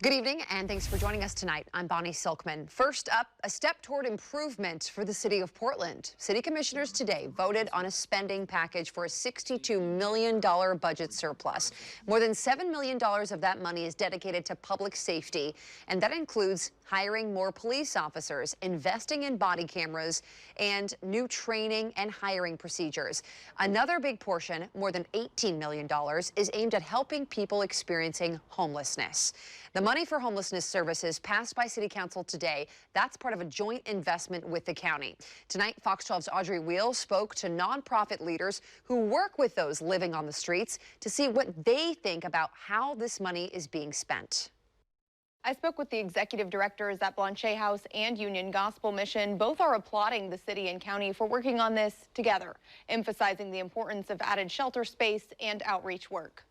Good evening, and thanks for joining us tonight. I'm Bonnie Silkman. First up, a step toward improvement for the city of Portland. City commissioners today voted on a spending package for a $62 million budget surplus. More than $7 million of that money is dedicated to public safety, and that includes hiring more police officers, investing in body cameras, and new training and hiring procedures. Another big portion, more than $18 million, is aimed at helping people experiencing homelessness. The money for homelessness services passed by City Council today. That's part of a joint investment with the county. Tonight, Fox 12's Audrey Weil spoke to nonprofit leaders who work with those living on the streets to see what they think about how this money is being spent. I spoke with the executive directors at Blanchet House and Union Gospel Mission. Both are applauding the city and county for working on this together, emphasizing the importance of added shelter space and outreach work.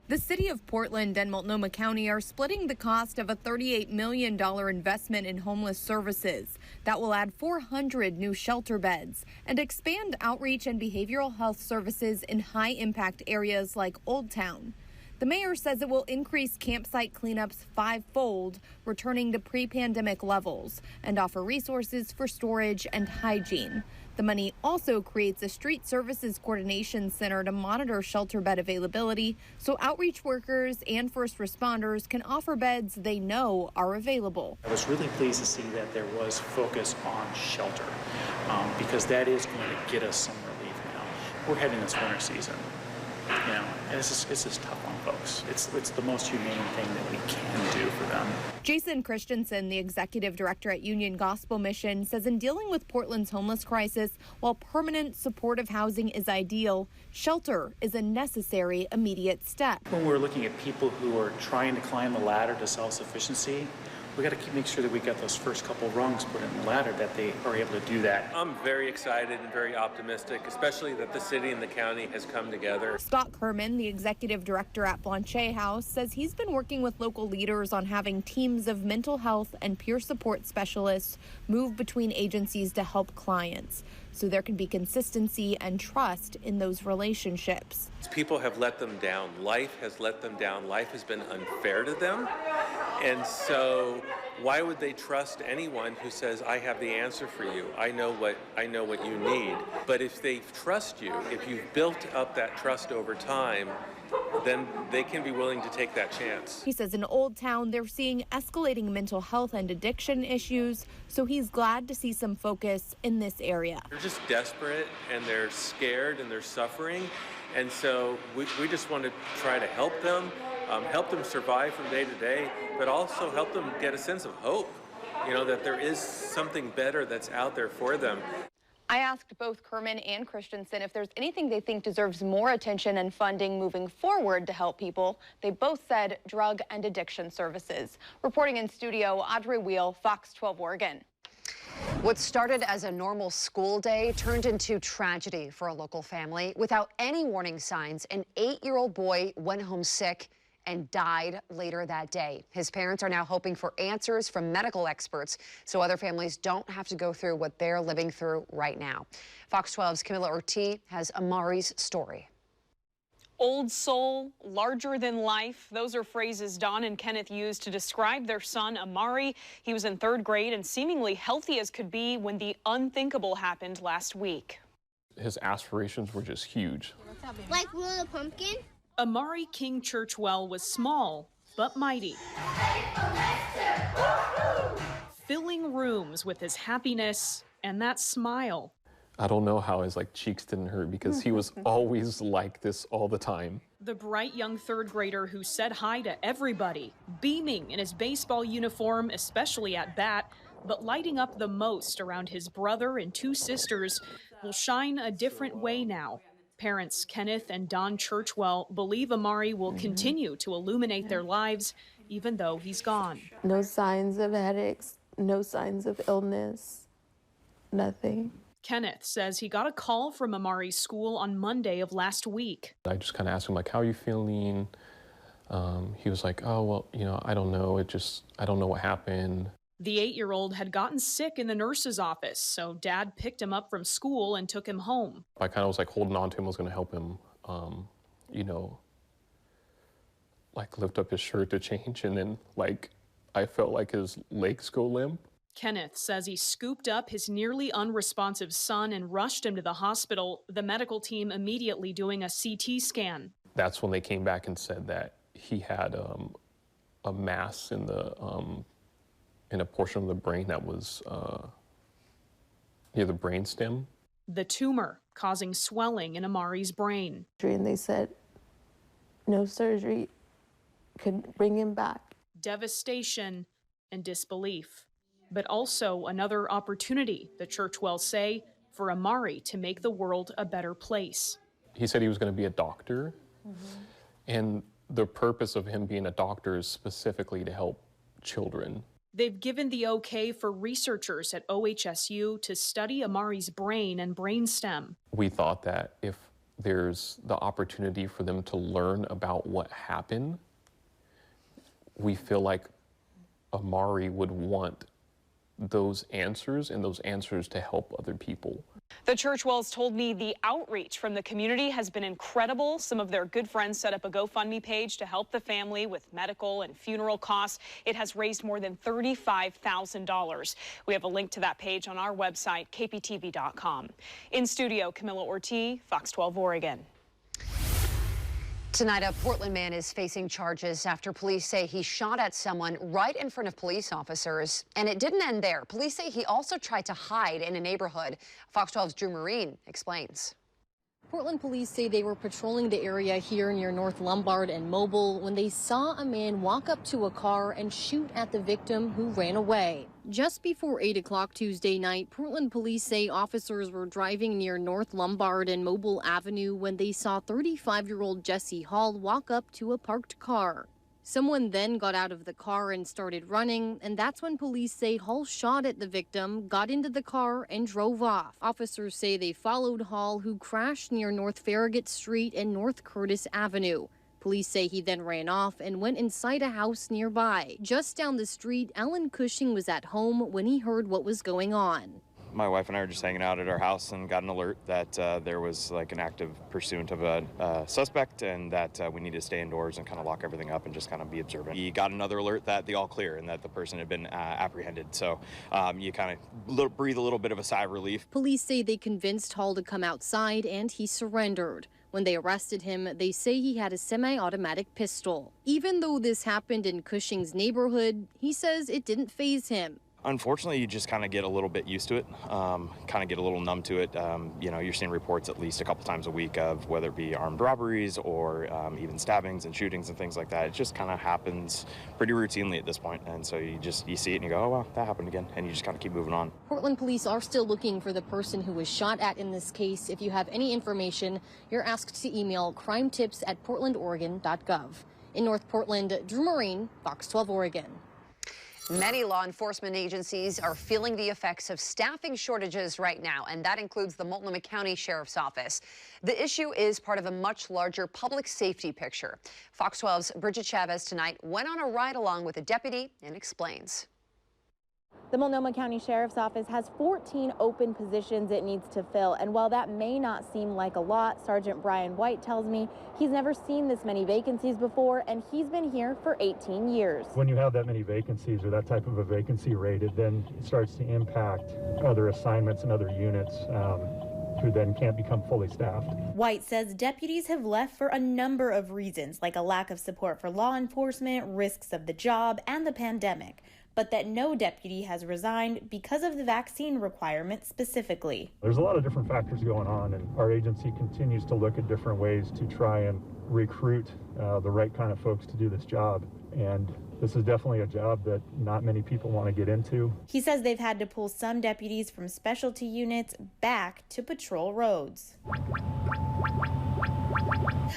The city of Portland and Multnomah County are splitting the cost of a $38 million investment in homeless services that will add 400 new shelter beds and expand outreach and behavioral health services in high-impact areas like Old Town. The mayor says it will increase campsite cleanups fivefold, returning to pre-pandemic levels, and offer resources for storage and hygiene. The money also creates a street services coordination center to monitor shelter bed availability so outreach workers and first responders can offer beds they know are available. I was really pleased to see that there was focus on shelter because that is going to get us some relief now. We're heading this winter season. And it's just tough on folks. It's the most humane thing that we can do for them. Jason Christensen, the executive director at Union Gospel Mission, says in dealing with Portland's homeless crisis, while permanent supportive housing is ideal, shelter is a necessary immediate step. When we're looking at people who are trying to climb the ladder to self-sufficiency, we got to make sure that we got those first couple rungs put in the ladder, that they are able to do that. I'm very excited and very optimistic, especially that the city and the county has come together. Scott Kerman, the executive director at Blanchet House, says he's been working with local leaders on having teams of mental health and peer support specialists move between agencies to help clients, so there can be consistency and trust in those relationships. People have let them down. Life has let them down. Life has been unfair to them. And so why would they trust anyone who says, I have the answer for you? I know what you need. But if they trust you, if you've built up that trust over time, then they can be willing to take that chance. He says in Old Town, they're seeing escalating mental health and addiction issues, so he's glad to see some focus in this area. They're just desperate and they're scared and they're suffering. And so we just want to try to help them survive from day to day, but also help them get a sense of hope, that there is something better that's out there for them. I asked both Kerman and Christensen if there's anything they think deserves more attention and funding moving forward to help people. They both said drug and addiction services. Reporting in studio, Audrey Weil, Fox 12 Oregon. What started as a normal school day turned into tragedy for a local family. Without any warning signs, an 8-year-old boy went home sick and died later that day. His parents are now hoping for answers from medical experts so other families don't have to go through what they're living through right now. Fox 12's Camila Orti has Amari's story. Old soul, larger than life. Those are phrases Don and Kenneth used to describe their son, Amari. He was in 3rd grade and seemingly healthy as could be when the unthinkable happened last week. His aspirations were just huge. Like Little Pumpkin? Amari King Churchwell was small, but mighty. Filling rooms with his happiness and that smile. I don't know how his cheeks didn't hurt because he was always like this all the time. The bright young 3rd grader who said hi to everybody, beaming in his baseball uniform, especially at bat, but lighting up the most around his brother and 2 sisters, will shine a different way now. Parents Kenneth and Don Churchwell believe Amari will continue to illuminate their lives even though he's gone. No signs of headaches, no signs of illness, nothing. Kenneth says he got a call from Amari's school on Monday of last week. I just kind of asked him, how are you feeling? He was like, oh, well, I don't know. I don't know what happened. The 8-year-old had gotten sick in the nurse's office, so Dad picked him up from school and took him home. I kind of was holding on to him, was going to help him, like lift up his shirt to change, and then like I felt like his legs go limp. Kenneth says he scooped up his nearly unresponsive son and rushed him to the hospital, the medical team immediately doing a CT scan. That's when they came back and said that he had a mass in a portion of the brain that was near the brainstem. The tumor causing swelling in Amari's brain. And they said no surgery could bring him back. Devastation and disbelief, but also another opportunity, the Churchwells say, for Amari to make the world a better place. He said he was going to be a doctor, and the purpose of him being a doctor is specifically to help children. They've given the okay for researchers at OHSU to study Amari's brain and brainstem. We thought that if there's the opportunity for them to learn about what happened, we feel like Amari would want those answers, and those answers to help other people. The Churchwells told me the outreach from the community has been incredible. Some of their good friends set up a GoFundMe page to help the family with medical and funeral costs. It has raised more than $35,000. We have a link to that page on our website, kptv.com. In studio, Camila Orti, Fox 12 Oregon. Tonight, a Portland man is facing charges after police say he shot at someone right in front of police officers. And it didn't end there. Police say he also tried to hide in a neighborhood. Fox 12's Drew Marine explains. Portland police say they were patrolling the area here near North Lombard and Mobile when they saw a man walk up to a car and shoot at the victim, who ran away. Just before 8 o'clock Tuesday night, Portland police say officers were driving near North Lombard and Mobile Avenue when they saw 35-year-old Jesse Hall walk up to a parked car. Someone then got out of the car and started running, and that's when police say Hall shot at the victim, got into the car, and drove off. Officers say they followed Hall, who crashed near North Farragut Street and North Curtis Avenue. Police say he then ran off and went inside a house nearby. Just down the street, Alan Cushing was at home when he heard what was going on. My wife and I were just hanging out at our house and got an alert that there was like an active pursuit of a suspect, and that we need to stay indoors and kind of lock everything up and just kind of be observant. We got another alert that the all clear and that the person had been apprehended. So you kind of breathe a little bit of a sigh of relief. Police say they convinced Hall to come outside and he surrendered. When they arrested him, they say he had a semi-automatic pistol. Even though this happened in Cushing's neighborhood, he says it didn't faze him. Unfortunately, you just kind of get a little bit used to it, kind of get a little numb to it. You know, you're seeing reports at least a couple times a week of whether it be armed robberies or even stabbings and shootings and things like that. It just kind of happens pretty routinely at this point. And so you see it and you go, oh, well, that happened again. And you just kind of keep moving on. Portland police are still looking for the person who was shot at in this case. If you have any information, you're asked to email crimetips@portlandoregon.gov. In North Portland, Drew Marine, Fox 12 Oregon. Many law enforcement agencies are feeling the effects of staffing shortages right now, and that includes the Multnomah County Sheriff's Office. The issue is part of a much larger public safety picture. Fox 12's Bridget Chavez tonight went on a ride-along with a deputy and explains. The Multnomah County Sheriff's Office has 14 open positions it needs to fill, and while that may not seem like a lot, Sergeant Brian White tells me he's never seen this many vacancies before, and he's been here for 18 years. When you have that many vacancies or that type of a vacancy rate, then it starts to impact other assignments and other units who then can't become fully staffed. White says deputies have left for a number of reasons, like a lack of support for law enforcement, risks of the job, and the pandemic, but that no deputy has resigned because of the vaccine requirement specifically. There's a lot of different factors going on, and our agency continues to look at different ways to try and recruit the right kind of folks to do this job. And this is definitely a job that not many people want to get into. He says they've had to pull some deputies from specialty units back to patrol roads.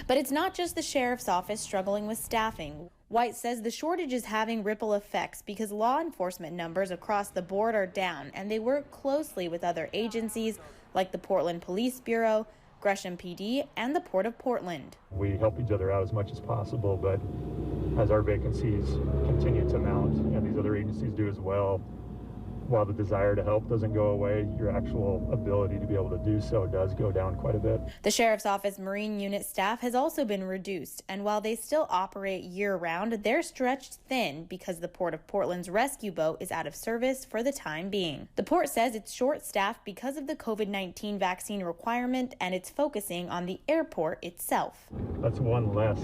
But it's not just the sheriff's office struggling with staffing. White says the shortage is having ripple effects because law enforcement numbers across the board are down, and they work closely with other agencies like the Portland Police Bureau, Gresham PD, and the Port of Portland. We help each other out as much as possible, but as our vacancies continue to mount, and these other agencies do as well, while the desire to help doesn't go away, your actual ability to be able to do so does go down quite a bit. The Sheriff's Office Marine Unit staff has also been reduced, and while they still operate year-round, they're stretched thin because the Port of Portland's rescue boat is out of service for the time being. The port says it's short-staffed because of the COVID-19 vaccine requirement, and it's focusing on the airport itself. That's one less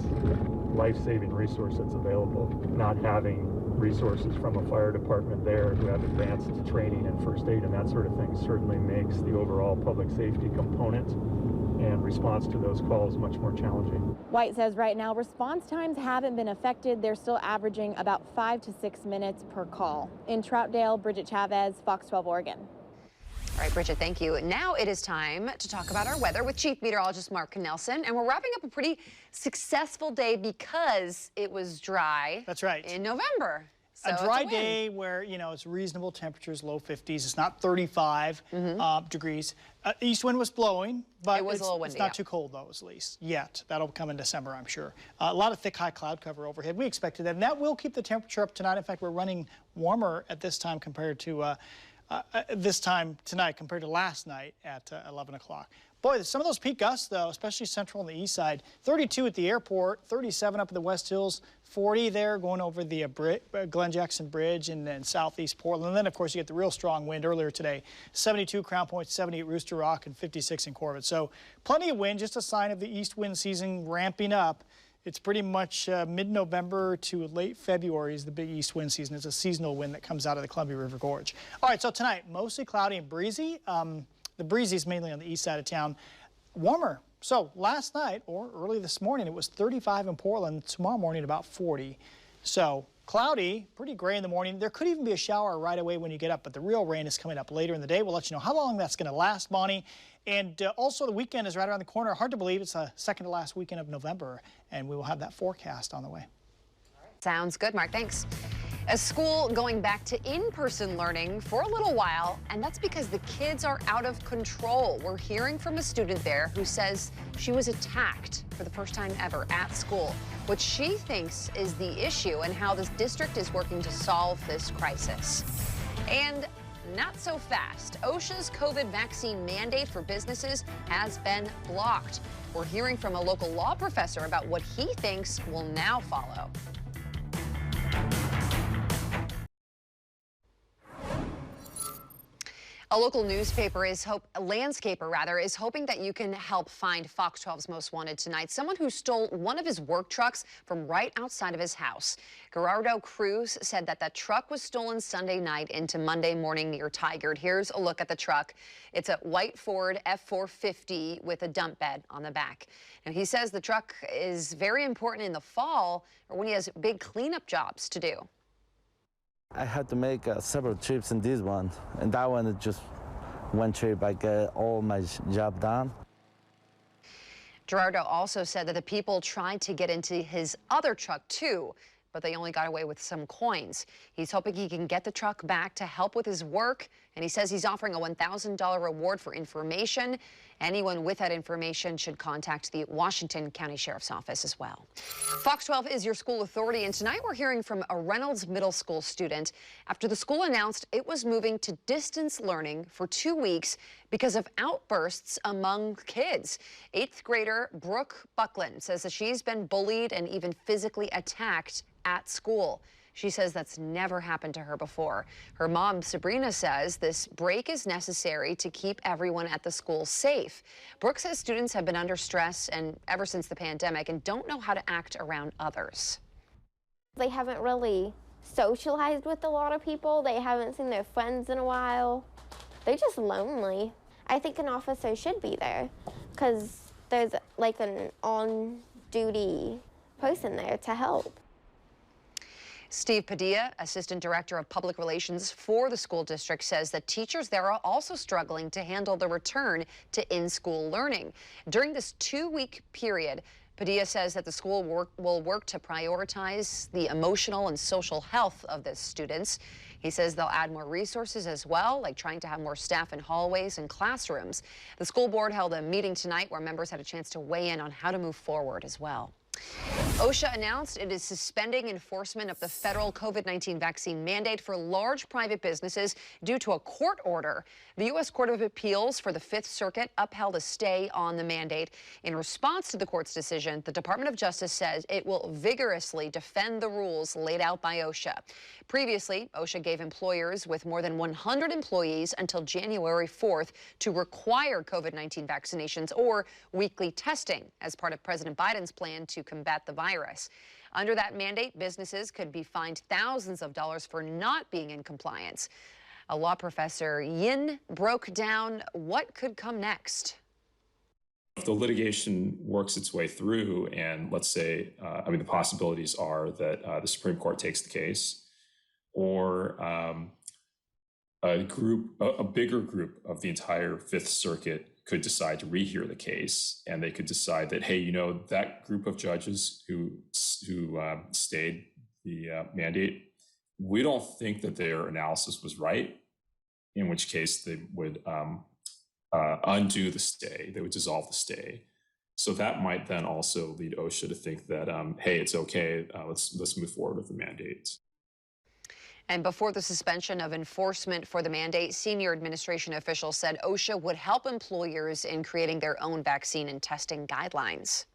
life-saving resource that's available. Not having resources from a fire department there who have advanced training and first aid and that sort of thing certainly makes the overall public safety component and response to those calls much more challenging. White says right now response times haven't been affected. They're still averaging about 5 to 6 minutes per call. In Troutdale, Bridget Chavez, Fox 12 Oregon. All right, Bridget, thank you. Now it is time to talk about our weather with Chief Meteorologist Nelsen, and we're wrapping up a pretty successful day because it was dry. That's right. In November. So a dry day where, you know, it's reasonable temperatures, low 50s. It's not 35 degrees. East wind was blowing, but it was a little windy, it's not too cold, though, at least, yet. That'll come in December, I'm sure. A lot of thick, high cloud cover overhead. We expected that, and that will keep the temperature up tonight. In fact, we're running warmer at this time compared to this time tonight compared to last night at 11 o'clock. Boy, some of those peak gusts, though, especially central on the east side, 32 at the airport, 37 up in the West Hills, 40 there going over the Glen Jackson Bridge and then southeast Portland. And then, of course, you get the real strong wind earlier today, 72 Crown Point, 78 Rooster Rock, and 56 in Corvid. So plenty of wind, just a sign of the east wind season ramping up. It's pretty much mid-November to late February is the big east wind season. It's a seasonal wind that comes out of the Columbia River Gorge. All right, so tonight, mostly cloudy and breezy. The breezy is mainly on the east side of town. Warmer. So last night or early this morning, it was 35 in Portland. Tomorrow morning, about 40. So cloudy, pretty gray in the morning. There could even be a shower right away when you get up, but the real rain is coming up later in the day. We'll let you know how long that's going to last, Bonnie. And also the weekend is right around the corner. Hard to believe it's the second to last weekend of November, and we will have that forecast on the way. Sounds good, Mark. Thanks. A school going back to in-person learning for a little while, and that's because the kids are out of control. We're hearing from a student there who says she was attacked for the first time ever at school. What she thinks is the issue and how this district is working to solve this crisis. And not so fast. OSHA's COVID vaccine mandate for businesses has been blocked. We're hearing from a local law professor about what he thinks will now follow. A local newspaper landscaper is hoping that you can help find Fox 12's Most Wanted tonight. Someone who stole one of his work trucks from right outside of his house. Gerardo Cruz said that truck was stolen Sunday night into Monday morning near Tigard. Here's a look at the truck. It's a white Ford F450 with a dump bed on the back. Now, he says the truck is very important in the fall or when he has big cleanup jobs to do. I had to make several trips in this one, and that one is just one trip. I get all my job done. Gerardo also said that the people tried to get into his other truck too, but they only got away with some coins. He's hoping he can get the truck back to help with his work, and he says he's offering a $1,000 reward for information. Anyone with that information should contact the Washington County Sheriff's Office as well. Fox 12 is your school authority, and tonight we're hearing from a Reynolds Middle School student after the school announced it was moving to distance learning for 2 weeks because of outbursts among kids. 8th grader Brooke Buckland says that she's been bullied and even physically attacked at school. She says that's never happened to her before. Her mom, Sabrina, says this break is necessary to keep everyone at the school safe. Brooke says students have been under stress and ever since the pandemic and don't know how to act around others. They haven't really socialized with a lot of people. They haven't seen their friends in a while. They're just lonely. I think an officer should be there because there's like an on-duty person there to help. Steve Padilla, Assistant Director of Public Relations for the school district, says that teachers there are also struggling to handle the return to in-school learning. During this 2-week period, Padilla says that the school will work to prioritize the emotional and social health of the students. He says they'll add more resources as well, like trying to have more staff in hallways and classrooms. The school board held a meeting tonight where members had a chance to weigh in on how to move forward as well. OSHA announced it is suspending enforcement of the federal COVID-19 vaccine mandate for large private businesses due to a court order. The U.S. Court of Appeals for the Fifth Circuit upheld a stay on the mandate. In response to the court's decision, the Department of Justice says it will vigorously defend the rules laid out by OSHA. Previously, OSHA gave employers with more than 100 employees until January 4th to require COVID-19 vaccinations or weekly testing as part of President Biden's plan to combat the virus. Under that mandate, businesses could be fined thousands of dollars for not being in compliance. A law professor, Yin, broke down what could come next. If the litigation works its way through, and let's say, the possibilities are that the Supreme Court takes the case, or a bigger group of the entire Fifth Circuit could decide to rehear the case, and they could decide that, hey, that group of judges who stayed the mandate, we don't think that their analysis was right, in which case they would undo the stay, they would dissolve the stay. So that might then also lead OSHA to think that, hey, it's okay, let's move forward with the mandate. And before the suspension of enforcement for the mandate, senior administration officials said OSHA would help employers in creating their own vaccine and testing guidelines.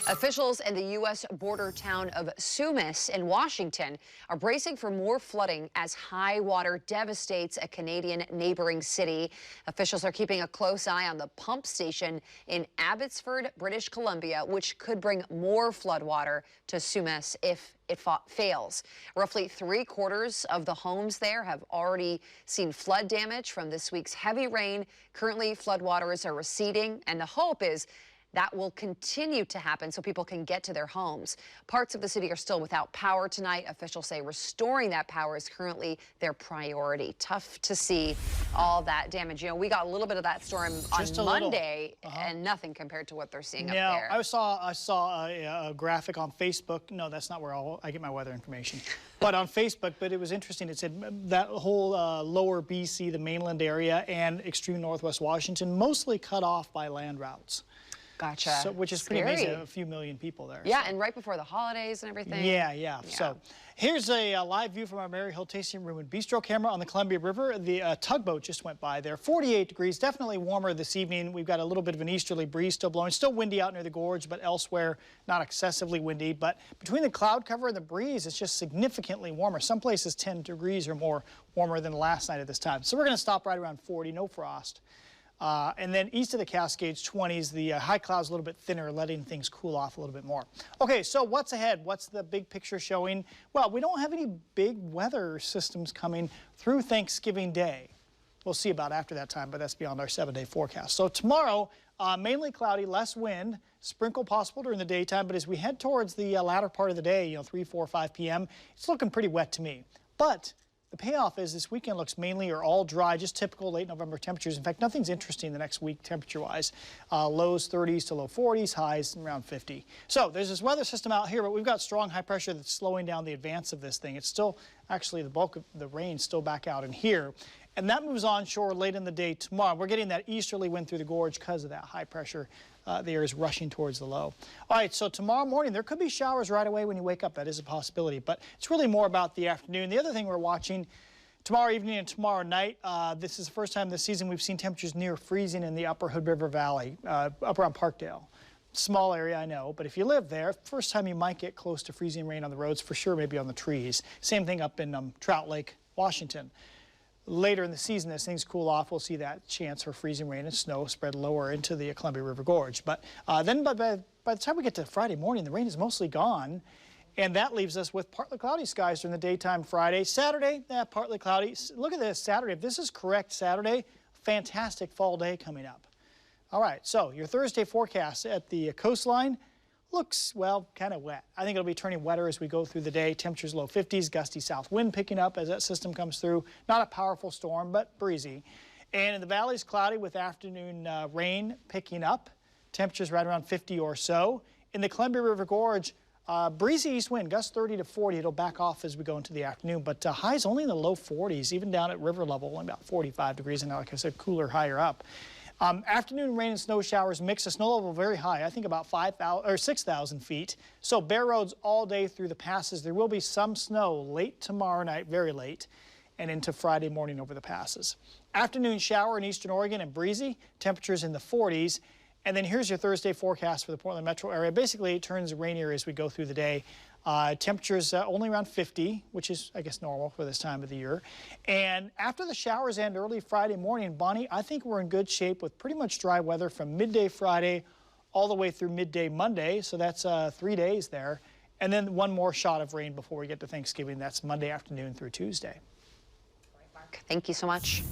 Officials in the U.S. border town of Sumas in Washington are bracing for more flooding as high water devastates a Canadian neighboring city. Officials are keeping a close eye on the pump station in Abbotsford, British Columbia, which could bring more floodwater to Sumas if it fails. Roughly 3/4 of the homes there have already seen flood damage from this week's heavy rain. Currently, floodwaters are receding, and the hope is that will continue to happen so people can get to their homes. Parts of the city are still without power tonight. Officials say restoring that power is currently their priority. Tough to see all that damage. We got a little bit of that storm on Monday, and nothing compared to what they're seeing up there. I saw a graphic on Facebook. No, that's not where I get my weather information. But on Facebook, it was interesting. It said that whole lower BC, the mainland area, and extreme northwest Washington, mostly cut off by land routes. Gotcha. So, which is pretty amazing. A few million people there. Yeah, so. And right before the holidays and everything. Yeah. So here's a live view from our Mary Hill tasting room and bistro camera on the Columbia River. The tugboat just went by there. 48 degrees, definitely warmer this evening. We've got a little bit of an easterly breeze still blowing. Still windy out near the gorge, but elsewhere not excessively windy. But between the cloud cover and the breeze, it's just significantly warmer. Some places 10 degrees or more warmer than last night at this time. So we're going to stop right around 40, no frost. And then east of the Cascades, 20s, the high clouds a little bit thinner, letting things cool off a little bit more. Okay, so what's ahead? What's the big picture showing? Well, we don't have any big weather systems coming through Thanksgiving Day. We'll see about after that time, but that's beyond our 7-day forecast. So tomorrow, mainly cloudy, less wind, sprinkle possible during the daytime, but as we head towards the latter part of the day, 3, 4, 5 p.m., it's looking pretty wet to me. But the payoff is this weekend looks mainly or all dry, just typical late November temperatures. In fact, nothing's interesting the next week temperature-wise. Lows 30s to low 40s, highs around 50. So there's this weather system out here, but we've got strong high pressure that's slowing down the advance of this thing. It's still, actually, the bulk of the rain still back out in here. And that moves onshore late in the day tomorrow. We're getting that easterly wind through the gorge because of that high pressure. The air is rushing towards the low. All right, so tomorrow morning, there could be showers right away when you wake up. That is a possibility, but it's really more about the afternoon. The other thing we're watching tomorrow evening and tomorrow night, this is the first time this season we've seen temperatures near freezing in the upper Hood River Valley, up around Parkdale. Small area, I know, but if you live there, first time you might get close to freezing rain on the roads, for sure, maybe on the trees. Same thing up in Trout Lake, Washington. Later in the season, as things cool off, we'll see that chance for freezing rain and snow spread lower into the Columbia River Gorge. But then by the time we get to Friday morning, the rain is mostly gone, and that leaves us with partly cloudy skies during the daytime Friday. Saturday, partly cloudy. Look at this, Saturday. If this is correct, Saturday, fantastic fall day coming up. All right, so your Thursday forecast at the coastline looks, well, kind of wet. I think it'll be turning wetter as we go through the day. Temperatures low 50s, gusty south wind picking up as that system comes through. Not a powerful storm, but breezy. And in the valleys, cloudy with afternoon rain picking up. Temperatures right around 50 or so. In the Columbia River Gorge, breezy east wind, gusts 30 to 40. It'll back off as we go into the afternoon, but highs only in the low 40s, even down at river level, only about 45 degrees, and like I said, cooler higher up. Afternoon rain and snow showers mix. The snow level very high, I think about 5,000 or 6,000 feet. So bare roads all day through the passes. There will be some snow late tomorrow night, very late, and into Friday morning over the passes. Afternoon shower in eastern Oregon and breezy. Temperatures in the 40s. And then here's your Thursday forecast for the Portland metro area. Basically, it turns rainier as we go through the day. Temperatures only around 50, which is, I guess, normal for this time of the year. And after the showers end early Friday morning, Bonnie, I think we're in good shape with pretty much dry weather from midday Friday all the way through midday Monday. So that's 3 days there. And then one more shot of rain before we get to Thanksgiving. That's Monday afternoon through Tuesday. Thank you so much.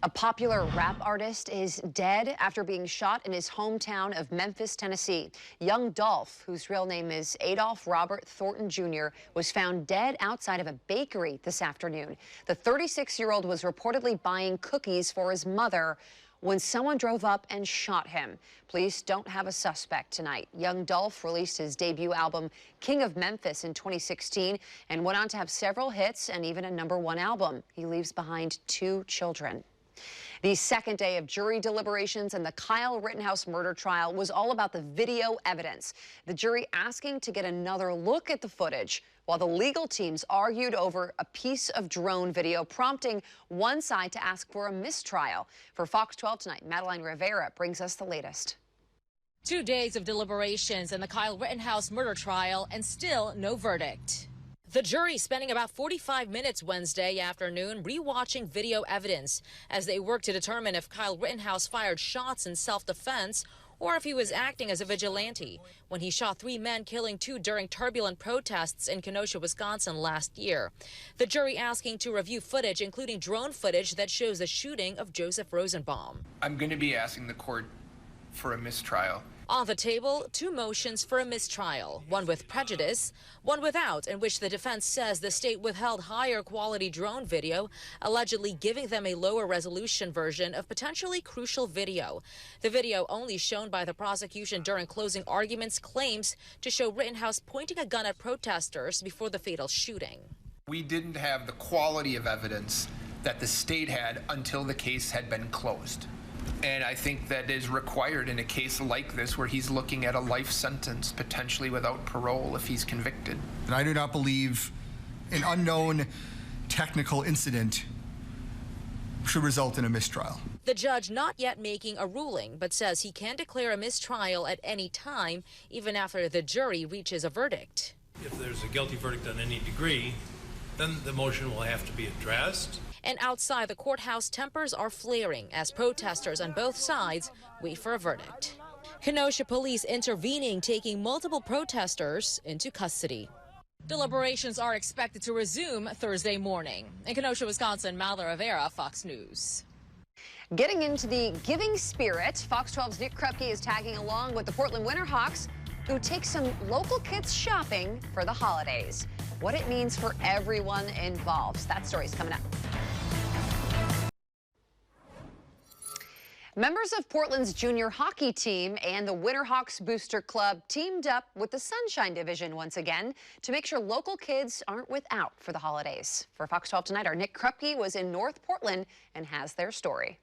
A popular rap artist is dead after being shot in his hometown of Memphis, Tennessee. Young Dolph, whose real name is Adolph Robert Thornton Jr., was found dead outside of a bakery this afternoon. The 36-year-old was reportedly buying cookies for his mother when someone drove up and shot him. Police don't have a suspect tonight. Young Dolph released his debut album, King of Memphis, in 2016 and went on to have several hits and even a #1 album. He leaves behind 2 children. The second day of jury deliberations in the Kyle Rittenhouse murder trial was all about the video evidence. The jury asking to get another look at the footage, while the legal teams argued over a piece of drone video, prompting one side to ask for a mistrial. For Fox 12 tonight, Madeleine Rivera brings us the latest. 2 days of deliberations in the Kyle Rittenhouse murder trial and still no verdict. The jury spending about 45 minutes Wednesday afternoon rewatching video evidence as they work to determine if Kyle Rittenhouse fired shots in self-defense or if he was acting as a vigilante when he shot 3 men, killing 2 during turbulent protests in Kenosha, Wisconsin last year. The jury asking to review footage, including drone footage that shows the shooting of Joseph Rosenbaum. I'm going to be asking the court for a mistrial. On the table, 2 motions for a mistrial, one with prejudice, one without, in which the defense says the state withheld higher quality drone video, allegedly giving them a lower resolution version of potentially crucial video. The video, only shown by the prosecution during closing arguments, claims to show Rittenhouse pointing a gun at protesters before the fatal shooting. We didn't have the quality of evidence that the state had until the case had been closed. And I think that is required in a case like this, where he's looking at a life sentence, potentially without parole if he's convicted. And I do not believe an unknown technical incident should result in a mistrial. The judge not yet making a ruling, but says he can declare a mistrial at any time, even after the jury reaches a verdict. If there's a guilty verdict on any degree, then the motion will have to be addressed. And outside the courthouse, tempers are flaring as protesters on both sides wait for a verdict. Kenosha police intervening, taking multiple protesters into custody. Deliberations are expected to resume Thursday morning. In Kenosha, Wisconsin, Madeleine Rivera, Fox News. Getting into the giving spirit, Fox 12's Nick Krupke is tagging along with the Portland Winterhawks, who take some local kids shopping for the holidays. What it means for everyone involved. That story's coming up. Members of Portland's junior hockey team and the Winterhawks Booster Club teamed up with the Sunshine Division once again to make sure local kids aren't without for the holidays. For Fox 12 Tonight, our Nick Krupke was in North Portland and has their story.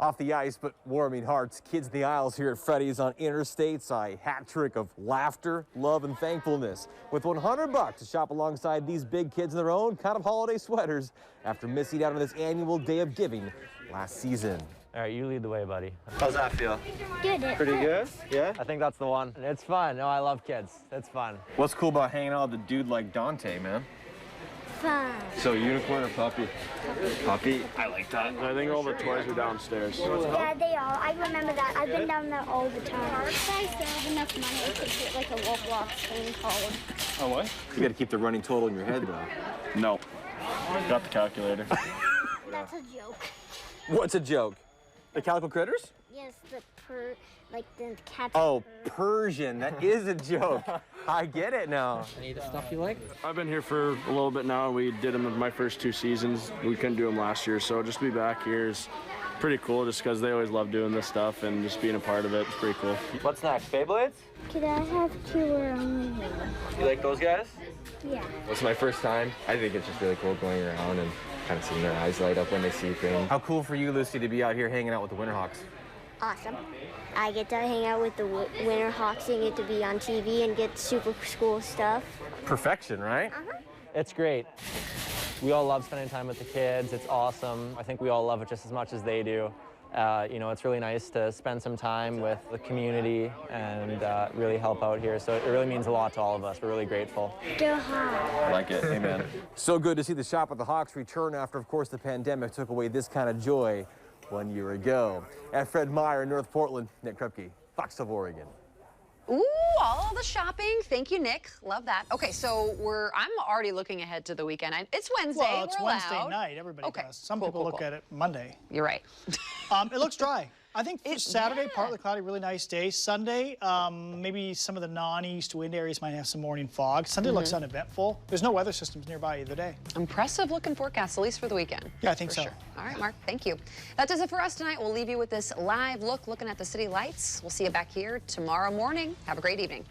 Off the ice, but warming hearts. Kids in the aisles here at Freddy's on Interstate saw a hat trick of laughter, love, and thankfulness. With $100 to shop alongside these big kids in their own kind of holiday sweaters after missing out on this annual day of giving last season. All right, you lead the way, buddy. How's that feel? Good. Pretty good? Yeah? I think that's the one. It's fun. No, I love kids. It's fun. What's cool about hanging out with a dude like Dante, man? Fun. So, unicorn or puppy? Puppy. I like that. I think all the toys are downstairs. Yeah, they are. I remember that. I've been down there all the time. Guys, don't have enough money to get like a Roblox thing called. Oh, what? You gotta keep the running total in your head, though. No. Got the calculator. That's a joke. What's a joke? The calico critters? Yes, the cat. Oh, Persian. That is a joke. I get it now. Any of the stuff you like? I've been here for a little bit now. We did them in my first 2 seasons. We couldn't do them last year, so just to be back here is pretty cool just because they always love doing this stuff and just being a part of it. It's pretty cool. What's next? Beyblades? Could I have 2 around here? You like those guys? Yeah. It's my first time. I think it's just really cool going around and kind of seeing their eyes light up when they see things. How cool for you, Lucy, to be out here hanging out with the Winterhawks? Awesome. I get to hang out with the Winter Hawks and get to be on TV and get super cool stuff. Perfection, right? It's great. We all love spending time with the kids. It's awesome. I think we all love it just as much as they do. You know, it's really nice to spend some time with the community and really help out here. So it really means a lot to all of us. We're really grateful. Go Hawks. Like it, amen. So good to see the Shop at the Hawks return after, of course, the pandemic took away this kind of joy 1 year ago. At Fred Meyer in North Portland, Nick Krupke, Fox 12 Oregon. Ooh, all the shopping. Thank you, Nick. Love that. Okay, so I'm already looking ahead to the weekend. It's Wednesday. Well, it's We're Wednesday allowed. night. Everybody does. Some Cool, people cool, look cool. at it Monday. You're right. It looks dry. I think for Saturday, partly cloudy, really nice day. Sunday, maybe some of the non-east wind areas might have some morning fog. Sunday looks uneventful. There's no weather systems nearby either day. Impressive looking forecast, at least for the weekend. Yeah, I think so. Sure. All right, Mark, thank you. That does it for us tonight. We'll leave you with this live look looking at the city lights. We'll see you back here tomorrow morning. Have a great evening.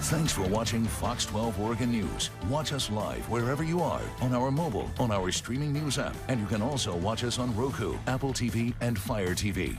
Thanks for watching Fox 12 Oregon News. Watch us live wherever you are on our mobile, on our streaming news app, and you can also watch us on Roku, Apple TV, and Fire TV.